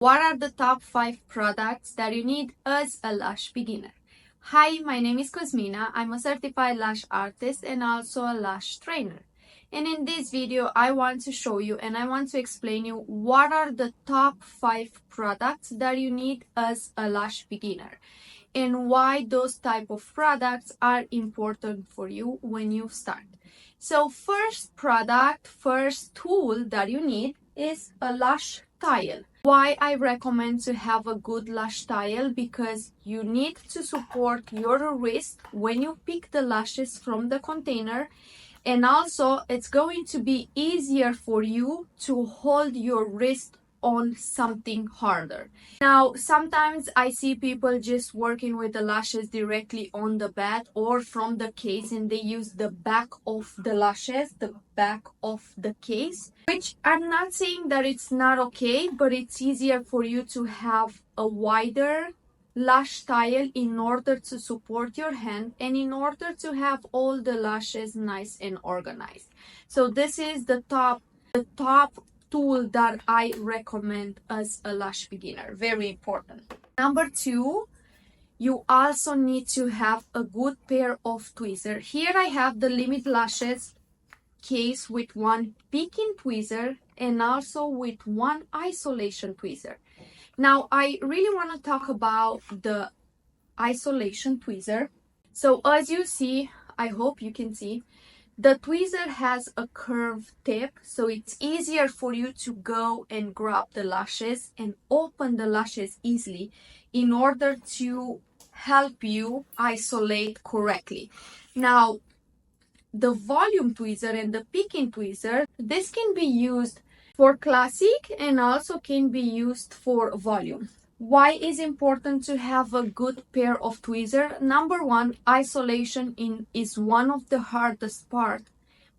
What are the top 5 products that you need as a lash beginner? Hi, my name is Cosmina. I'm a certified lash artist and also a lash trainer. And in this video, I want to show you and I want to explain you what are the top 5 products that you need as a lash beginner and why those type of products are important for you when you start. So first tool that you need is a lash tile. Why I recommend to have a good lash tile? Because you need to support your wrist when you pick the lashes from the container, and also it's going to be easier for you to hold your wrist on something harder. Now, sometimes I see people just working with the lashes directly on the bed or from the case, and they use the back of the lashes, the back of the case, which I'm not saying that it's not okay, but it's easier for you to have a wider lash tile in order to support your hand and in order to have all the lashes nice and organized. So this is the top tool that I recommend as a lash beginner. Very important. Number 2, you also need to have a good pair of tweezers. Here I have the Limit Lashes case with one picking tweezer and also with one isolation tweezer. Now I really want to talk about the isolation tweezer. So as you see, I hope you can see, the tweezer has a curved tip, so it's easier for you to go and grab the lashes and open the lashes easily in order to help you isolate correctly. Now, the volume tweezer and the picking tweezer, this can be used for classic and also can be used for volume. Why is important to have a good pair of tweezers? Number 1, isolation is one of the hardest part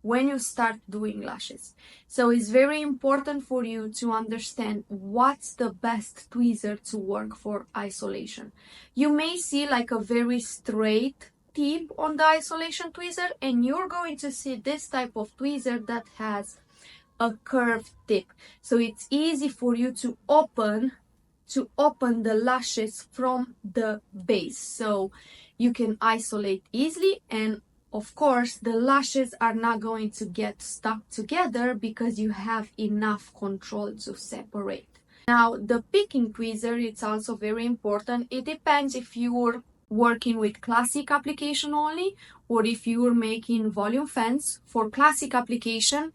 when you start doing lashes. So it's very important for you to understand what's the best tweezer to work for isolation. You may see like a very straight tip on the isolation tweezer, and you're going to see this type of tweezer that has a curved tip. So it's easy for you to open the lashes from the base, so you can isolate easily, and of course the lashes are not going to get stuck together because you have enough control to separate. Now the picking tweezer, it's also very important. It depends if you're working with classic application only or if you're making volume fans. For classic application,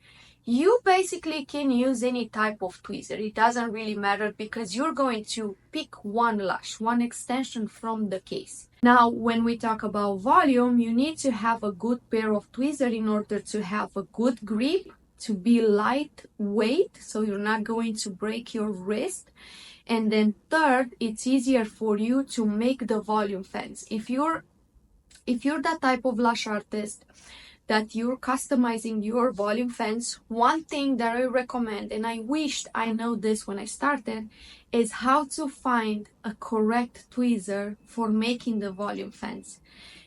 you basically can use any type of tweezer. It doesn't really matter because you're going to pick one lash, one extension from the case. Now, when we talk about volume, you need to have a good pair of tweezers in order to have a good grip, to be lightweight, so you're not going to break your wrist. And then third, it's easier for you to make the volume fans. If you're that type of lash artist that you're customizing your volume fans, one thing that I recommend, and I wished I know this when I started, is how to find a correct tweezer for making the volume fans.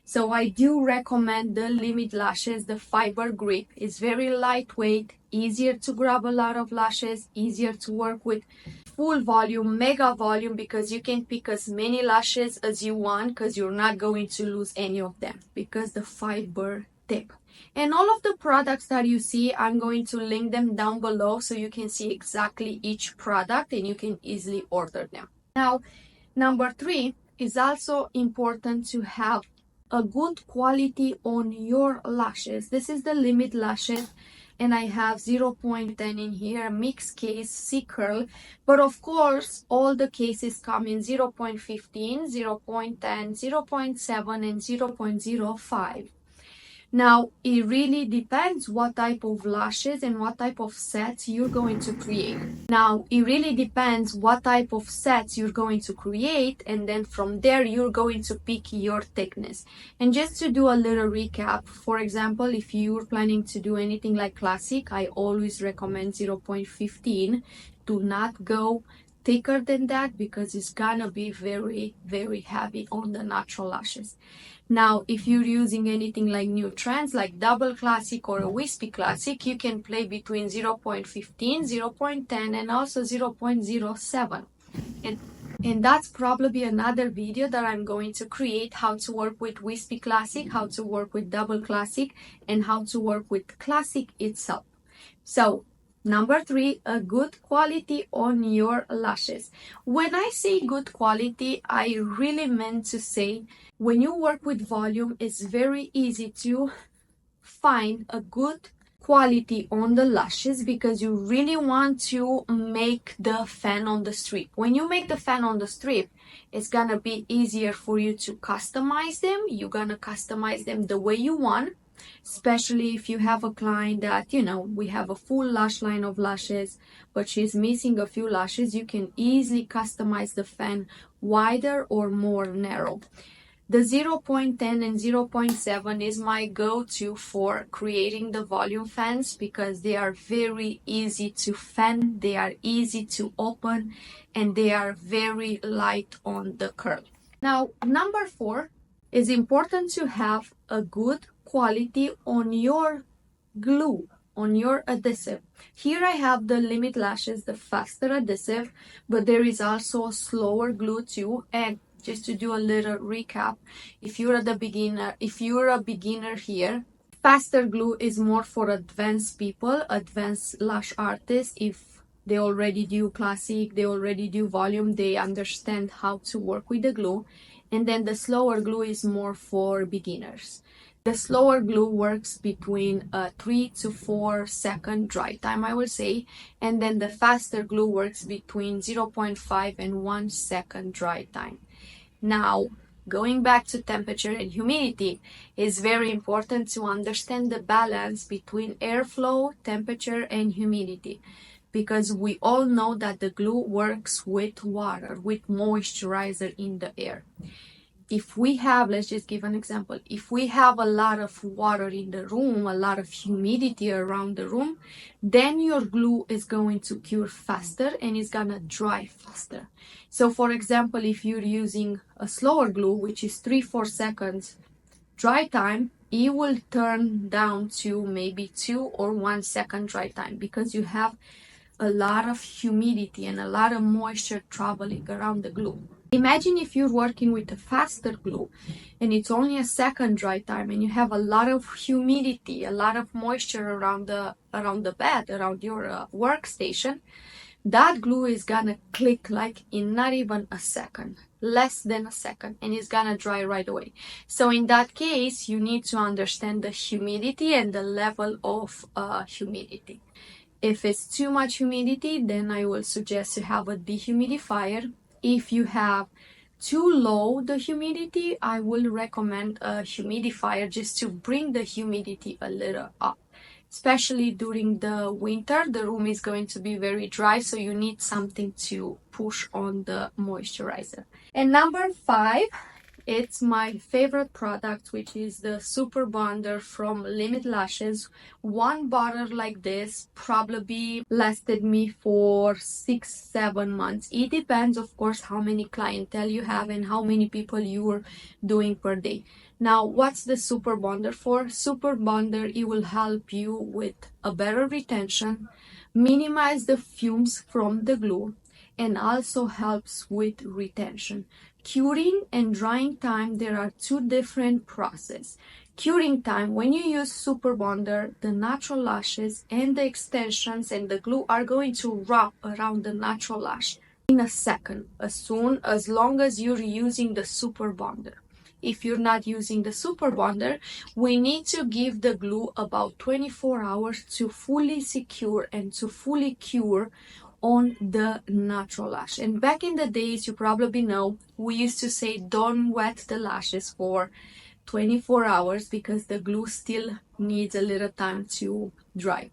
So I do recommend the Limit Lashes. The fiber grip is very lightweight, easier to grab a lot of lashes, easier to work with full volume, mega volume, because you can pick as many lashes as you want because you're not going to lose any of them because the fiber tip. And all of the products that you see, I'm going to link them down below so you can see exactly each product and you can easily order them. Now, number 3 is also important to have a good quality on your lashes. This is the Limit Lashes, and I have 0.10 in here, mixed case, C-curl, but of course all the cases come in 0.15, 0.10, 0.7 and 0.05. Now, it really depends what type of lashes and what type of sets you're going to create. And then from there, you're going to pick your thickness. And just to do a little recap, for example, if you're planning to do anything like classic, I always recommend 0.15. Do not go thicker than that because it's gonna be very, very heavy on the natural lashes. Now, if you're using anything like new trends, like double classic or a wispy classic, you can play between 0.15, 0.10, and also 0.07. And that's probably another video that I'm going to create, how to work with Wispy Classic, how to work with Double Classic, and how to work with Classic itself. So, number 3, a good quality on your lashes. When I say good quality, I really meant to say when you work with volume, it's very easy to find a good quality on the lashes because you really want to make the fan on the strip. When you make the fan on the strip, it's gonna be easier for you to customize them. You're gonna customize them the way you want, especially if you have a client that, we have a full lash line of lashes, but she's missing a few lashes. You can easily customize the fan wider or more narrow. The 0.10 and 0.7 is my go-to for creating the volume fans because they are very easy to fan, they are easy to open, and they are very light on the curl. Now, number 4 is important to have a good quality on your glue, on your adhesive. Here I have the Limit Lashes, the faster adhesive, but there is also a slower glue too. And just to do a little recap, if you're a beginner here, faster glue is more for advanced people, advanced lash artists. If they already do classic, they already do volume, they understand how to work with the glue. And then the slower glue is more for beginners. The slower glue works between a 3 to 4 second dry time, I would say, and then the faster glue works between 0.5 and 1 second dry time. Now, going back to temperature and humidity, it's very important to understand the balance between airflow, temperature, and humidity, because we all know that the glue works with water, with moisturizer in the air. If we have, let's just give an example, if we have a lot of water in the room, a lot of humidity around the room, then your glue is going to cure faster and it's gonna dry faster. So for example, if you're using a slower glue, which is 3-4 seconds dry time, it will turn down to maybe 2 or 1 second dry time because you have a lot of humidity and a lot of moisture traveling around the glue. Imagine if you're working with a faster glue and it's only a second dry time and you have a lot of humidity, a lot of moisture around the bed, around your workstation. That glue is gonna click like in not even a second, less than a second, and it's gonna dry right away. So in that case, you need to understand the humidity and the level of humidity. If it's too much humidity, then I will suggest to have a dehumidifier. If you have too low the humidity, I will recommend a humidifier just to bring the humidity a little up. Especially during the winter, the room is going to be very dry, so you need something to push on the moisturizer. And number 5, it's my favorite product, which is the Super Bonder from Limit Lashes. One bottle like this probably lasted me for 6-7 months. It depends, of course, how many clientele you have and how many people you are doing per day. Now, what's the Super Bonder for? Super Bonder, it will help you with a better retention, minimize the fumes from the glue, and also helps with retention. Curing and drying time, there are two different processes. Curing time, when you use Super Bonder, the natural lashes and the extensions and the glue are going to wrap around the natural lash in a second, as long as you're using the Super Bonder. If you're not using the Super Bonder, we need to give the glue about 24 hours to fully secure and to fully cure on the natural lash. And back in the days, you probably know, we used to say don't wet the lashes for 24 hours because the glue still needs a little time to dry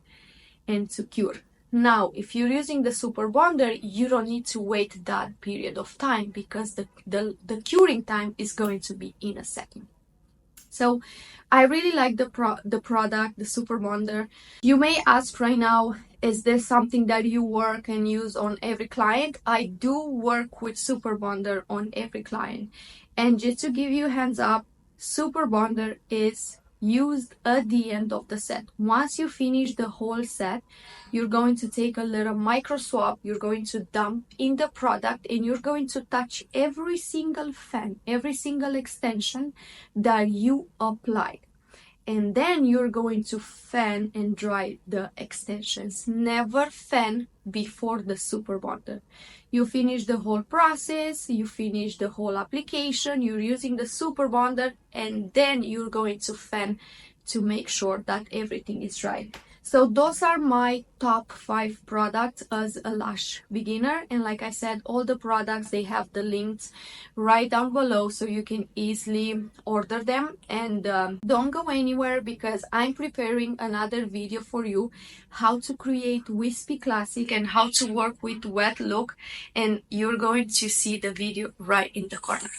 and to cure. Now, if you're using the Super Bonder, you don't need to wait that period of time because the curing time is going to be in a second. So I really like the product, the Super Bonder. You may ask right now, is this something that you work and use on every client? I do work with Super Bonder on every client. And just to give you a hands up, Super Bonder is used at the end of the set. Once you finish the whole set, you're going to take a little micro swab, you're going to dump in the product, and you're going to touch every single fan, every single extension that you applied. And then you're going to fan and dry the extensions. Never fan before the super bonder. You finish the whole process, you finish the whole application, you're using the super bonder, and then you're going to fan to make sure that everything is dry. So those are my top 5 products as a lash beginner. And like I said, all the products, they have the links right down below so you can easily order them. And don't go anywhere, because I'm preparing another video for you, how to create wispy classic and how to work with wet look. And you're going to see the video right in the corner.